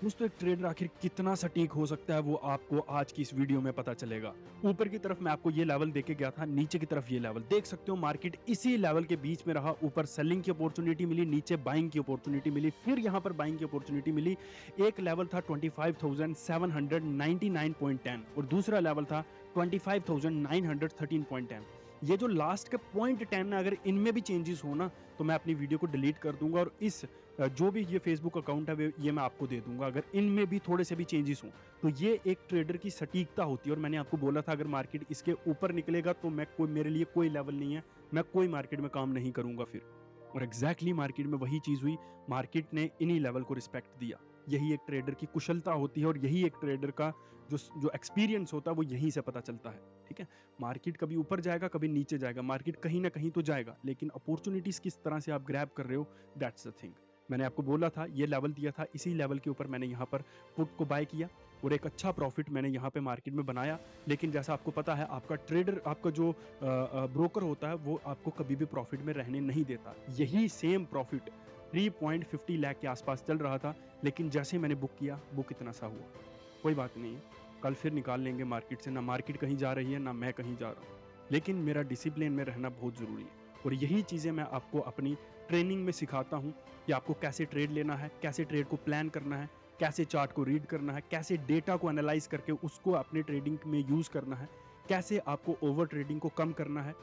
दोस्तों एक ट्रेडर आखिर कितना सटीक हो सकता है वो आपको आज की इस वीडियो में पता चलेगा। ऊपर की तरफ मैं आपको ये लेवल देके गया था, नीचे की तरफ ये लेवल देख सकते हो। मार्केट इसी लेवल के बीच में रहा, ऊपर सेलिंग की अपॉर्चुनिटी मिली, नीचे बाइंग की अपॉर्चुनिटी मिली, फिर यहाँ पर बाइंग की अपॉर्चुनिटी मिली। एक लेवल था 25,799.10 और दूसरा लेवल था 25,913.10। ये जो लास्ट का पॉइंट 10 है, अगर इनमें भी चेंजेस हो ना तो मैं अपनी वीडियो को डिलीट कर दूंगा और इस जो भी ये फेसबुक अकाउंट है ये मैं आपको दे दूंगा अगर इनमें भी थोड़े से भी चेंजेस हों। तो ये एक ट्रेडर की सटीकता होती है और मैंने आपको बोला था अगर मार्केट इसके ऊपर निकलेगा तो मेरे लिए कोई लेवल नहीं है, मैं कोई मार्केट में काम नहीं करूंगा फिर। और एग्जैक्टली मार्केट में वही चीज हुई, मार्केट ने इन्हीं लेवल को रिस्पेक्ट दिया। यही एक ट्रेडर की कुशलता होती है और यही एक ट्रेडर का जो एक्सपीरियंस होता है वो यहीं से पता चलता है। ठीक है, मार्केट कभी ऊपर जाएगा कभी नीचे जाएगा, मार्केट कहीं ना कहीं तो जाएगा, लेकिन अपॉर्चुनिटीज किस तरह से आप ग्रैब कर रहे हो, दैट्स द थिंग। मैंने आपको बोला था ये लेवल दिया था, इसी लेवल के ऊपर मैंने यहाँ पर पुट को बाय किया और एक अच्छा प्रॉफिट मैंने यहाँ पे मार्केट में बनाया। लेकिन जैसा आपको पता है आपका ट्रेडर, आपका जो ब्रोकर होता है वो आपको कभी भी प्रॉफिट में रहने नहीं देता। यही सेम प्रॉफिट 3.50 लाख के आसपास चल रहा था, लेकिन जैसे मैंने बुक किया, बुक इतना सा हुआ। कोई बात नहीं है, कल फिर निकाल लेंगे मार्केट से। ना मार्केट कहीं जा रही है ना मैं कहीं जा रहा हूँ, लेकिन मेरा डिसिप्लिन में रहना बहुत ज़रूरी है। और यही चीज़ें मैं आपको अपनी ट्रेनिंग में सिखाता हूँ कि आपको कैसे ट्रेड लेना है, कैसे ट्रेड को प्लान करना है, कैसे चार्ट को रीड करना है, कैसे डेटा को एनालाइज करके उसको अपने ट्रेडिंग में यूज़ करना है, कैसे आपको ओवर ट्रेडिंग को कम करना है,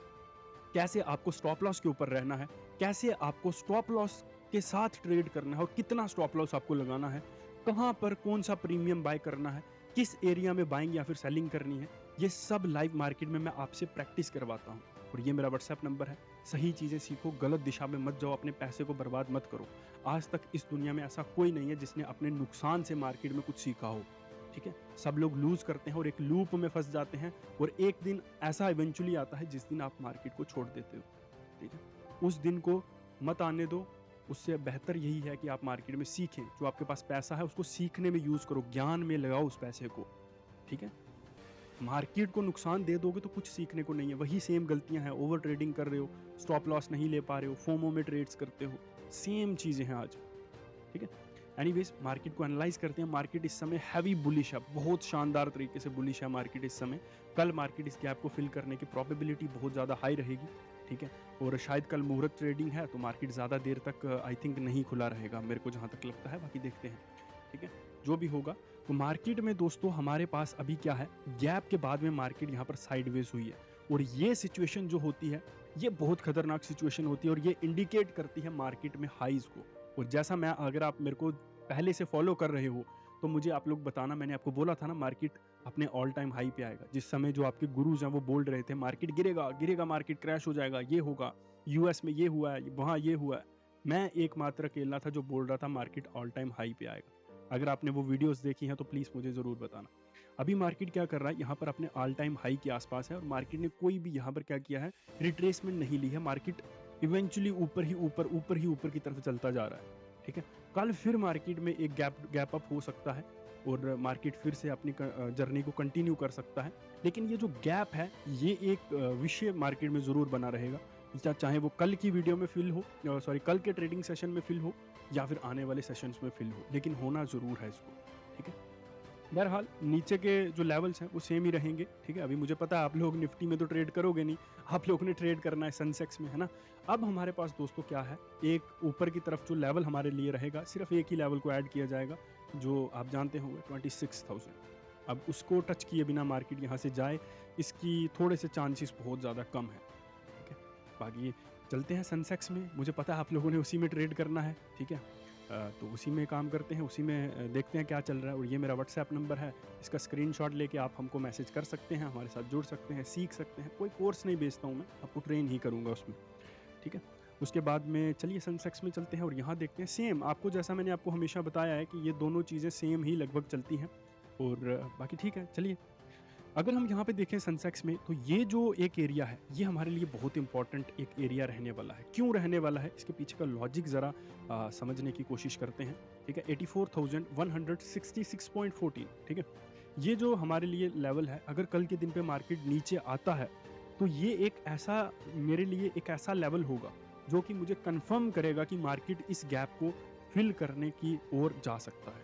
कैसे आपको स्टॉप लॉस के ऊपर रहना है, कैसे आपको स्टॉप लॉस के साथ ट्रेड करना है और कितना स्टॉप लॉस आपको लगाना है, कहाँ पर कौन सा प्रीमियम बाय करना है, किस एरिया में बाइंग या फिर सेलिंग करनी है। ये सब लाइव मार्केट में मैं आपसे प्रैक्टिस करवाता हूँ और ये मेरा व्हाट्सएप नंबर है। सही चीज़ें सीखो, गलत दिशा में मत जाओ, अपने पैसे को बर्बाद मत करो। आज तक इस दुनिया में ऐसा कोई नहीं है जिसने अपने नुकसान से मार्केट में कुछ सीखा हो। ठीक है, सब लोग लूज करते हैं और एक लूप में फंस जाते हैं और एक दिन ऐसा इवेंचुअली आता है जिस दिन आप मार्केट को छोड़ देते हो। ठीक है, उस दिन को मत आने दो। उससे बेहतर यही है कि आप मार्केट में सीखें, जो आपके पास पैसा है उसको सीखने में यूज करो, ज्ञान में लगाओ उस पैसे को। ठीक है, मार्केट को नुकसान दे दोगे तो कुछ सीखने को नहीं है, वही सेम गलतियां हैं। ओवर ट्रेडिंग कर रहे हो, स्टॉप लॉस नहीं ले पा रहे हो, फोमो में ट्रेड्स करते हो, सेम चीजें हैं आज। ठीक है, एनीवेज मार्केट को एनालाइज करते हैं। मार्केट इस समय हैवी बुलिश है, बहुत शानदार तरीके से बुलिश है मार्केट इस समय। कल मार्केट इस गैप को फिल करने की प्रोबेबिलिटी बहुत ज़्यादा हाई रहेगी। ठीक है, और शायद कल मुहूर्त ट्रेडिंग है तो मार्केट ज़्यादा देर तक आई थिंक नहीं खुला रहेगा, मेरे को जहाँ तक लगता है, बाकी देखते हैं। ठीक है, जो भी होगा। तो मार्केट में दोस्तों हमारे पास अभी क्या है, गैप के बाद में मार्केट यहाँ पर साइडवेज हुई है और ये सिचुएशन जो होती है ये बहुत खतरनाक सिचुएशन होती है और ये इंडिकेट करती है मार्केट में हाइज को। और जैसा मैं, अगर आप मेरे को पहले से फॉलो कर रहे हो तो मुझे आप लोग बताना, मैंने आपको बोला था ना मार्केट अपने ऑल टाइम हाई पे आएगा। जिस समय जो आपके गुरुज हैं वो बोल रहे थे मार्केट गिरेगा गिरेगा, मार्केट क्रैश हो जाएगा, ये होगा, यूएस में ये हुआ है, वहाँ ये हुआ है, मैं एकमात्र अकेला था जो बोल रहा था मार्केट ऑल टाइम हाई पे आएगा। अगर आपने वो वीडियोस देखी हैं तो प्लीज़ मुझे ज़रूर बताना। अभी मार्केट क्या कर रहा है, यहाँ पर अपने ऑल टाइम हाई के आसपास है और मार्केट ने कोई भी यहाँ पर क्या किया है, रिट्रेसमेंट नहीं ली है। मार्केट इवेंचुअली ऊपर ही ऊपर की तरफ चलता जा रहा है। ठीक है, कल फिर मार्केट में एक गैप अप हो सकता है और मार्केट फिर से अपनी जर्नी को कंटिन्यू कर सकता है। लेकिन ये जो गैप है ये एक विषय मार्केट में ज़रूर बना रहेगा, चाहे वो कल की वीडियो में फिल हो, सॉरी कल के ट्रेडिंग सेशन में फिल हो या फिर आने वाले सेशंस में फिल हो, लेकिन होना ज़रूर है इसको। ठीक है, बहरहाल नीचे के जो लेवल्स हैं वो सेम ही रहेंगे। ठीक है, अभी मुझे पता है आप लोग निफ्टी में तो ट्रेड करोगे नहीं, आप लोगों ने ट्रेड करना है सेंसेक्स में, है ना। अब हमारे पास दोस्तों क्या है, एक ऊपर की तरफ जो लेवल हमारे लिए रहेगा, सिर्फ एक ही लेवल को ऐड किया जाएगा जो आप जानते होंगे 26,000। अब उसको टच किए बिना मार्केट यहाँ से जाए, इसकी थोड़े से चांसेस बहुत ज़्यादा कम है। ठीक है, बाकी चलते हैं सेंसेक्स में, मुझे पता है आप लोगों ने उसी में ट्रेड करना है। ठीक है, तो उसी में काम करते हैं, उसी में देखते हैं क्या चल रहा है। और ये मेरा व्हाट्सएप नंबर है, इसका स्क्रीनशॉट लेके आप हमको मैसेज कर सकते हैं, हमारे साथ जुड़ सकते हैं, सीख सकते हैं। कोई कोर्स नहीं बेचता हूँ मैं, आपको ट्रेन ही करूँगा उसमें। ठीक है, उसके बाद में चलिए सेंसेक्स में चलते हैं और यहाँ देखते हैं सेम आपको, जैसा मैंने आपको हमेशा बताया है कि ये दोनों चीज़ें सेम ही लगभग चलती हैं। और बाकी ठीक है, चलिए अगर हम यहाँ पे देखें सेंसेक्स में, तो ये जो एक एरिया है ये हमारे लिए बहुत इंपॉर्टेंट एक एरिया रहने वाला है। क्यों रहने वाला है, इसके पीछे का लॉजिक ज़रा समझने की कोशिश करते हैं। ठीक है, 84,166.14। ठीक है, ये जो हमारे लिए लेवल है, अगर कल के दिन पे मार्केट नीचे आता है तो ये एक ऐसा, मेरे लिए एक ऐसा लेवल होगा जो कि मुझे कंफर्म करेगा कि मार्केट इस गैप को फिल करने की ओर जा सकता है।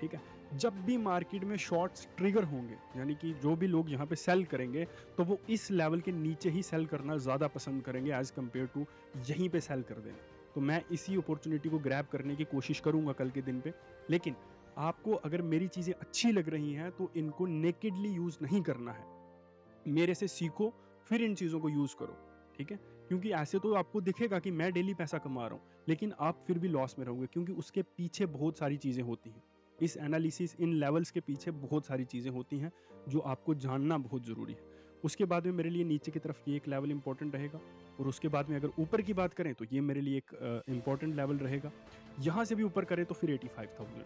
ठीक है? जब भी मार्केट में शॉर्ट्स ट्रिगर होंगे, यानी कि जो भी लोग यहाँ पे सेल करेंगे, तो वो इस लेवल के नीचे ही सेल करना ज़्यादा पसंद करेंगे एज़ कम्पेयर टू यहीं पे सेल कर देना। तो मैं इसी अपॉर्च्युनिटी को ग्रैब करने की कोशिश करूँगा कल के दिन पे। लेकिन आपको अगर मेरी चीज़ें अच्छी लग रही हैं, तो इनको नेकेडली यूज़ नहीं करना है। मेरे से सीखो, फिर इन चीज़ों को यूज़ करो, ठीक है? क्योंकि ऐसे तो आपको दिखेगा कि मैं डेली पैसा कमा रहा हूँ, लेकिन आप फिर भी लॉस में रहोगे, क्योंकि उसके पीछे बहुत सारी चीज़ें होती हैं। इस एनालिसिस, इन लेवल्स के पीछे बहुत सारी चीज़ें होती हैं, जो आपको जानना बहुत ज़रूरी है। उसके बाद में मेरे लिए नीचे की तरफ ये एक लेवल इम्पोर्टेंट रहेगा, और उसके बाद में अगर ऊपर की बात करें तो ये मेरे लिए एक इम्पोर्टेंट लेवल रहेगा। यहाँ से भी ऊपर करें तो फिर 85,000,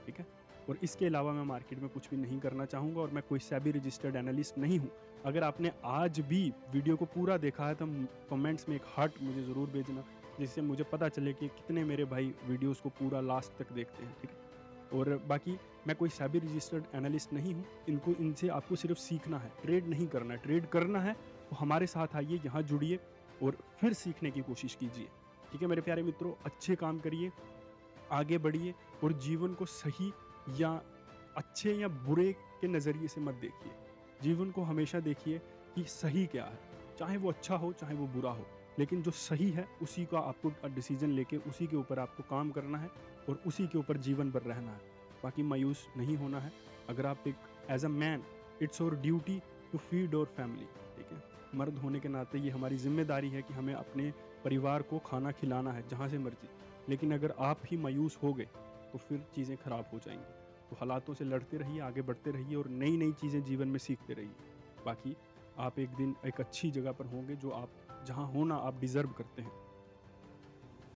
ठीक है? और इसके अलावा मैं मार्केट में कुछ भी नहीं करना चाहूँगा, और मैं कोई सेबी रजिस्टर्ड एनालिस्ट नहीं हूँ। अगर आपने आज भी वीडियो को पूरा देखा है तो कमेंट्स में एक हार्ट मुझे ज़रूर भेजना, जिससे मुझे पता चले कि कितने मेरे भाई वीडियोस को पूरा लास्ट तक देखते हैं, ठीक है? और बाकी मैं कोई सेबी रजिस्टर्ड एनालिस्ट नहीं हूँ। इनसे आपको सिर्फ सीखना है, ट्रेड नहीं करना है। ट्रेड करना है तो हमारे साथ आइए, यहाँ जुड़िए और फिर सीखने की कोशिश कीजिए, ठीक है मेरे प्यारे मित्रों? अच्छे काम करिए, आगे बढ़िए, और जीवन को सही या अच्छे या बुरे के नज़रिए से मत देखिए। जीवन को हमेशा देखिए कि सही क्या है, चाहे वो अच्छा हो, चाहे वो बुरा हो, लेकिन जो सही है उसी का आपको डिसीजन लेके उसी के ऊपर आपको काम करना है, और उसी के ऊपर जीवन भर रहना है। बाकी मायूस नहीं होना है। अगर आप एक as a man, it's our duty to feed our family, ठीक है? मर्द होने के नाते ये हमारी जिम्मेदारी है कि हमें अपने परिवार को खाना खिलाना है जहाँ से मर्जी। लेकिन अगर आप ही मायूस हो गए तो फिर चीज़ें खराब हो जाएंगी। तो हालातों से लड़ते रहिए, आगे बढ़ते रहिए, और नई नई चीज़ें जीवन में सीखते रहिए। बाकी आप एक दिन एक अच्छी जगह पर होंगे, जो आप जहाँ होना आप डिज़र्व करते हैं।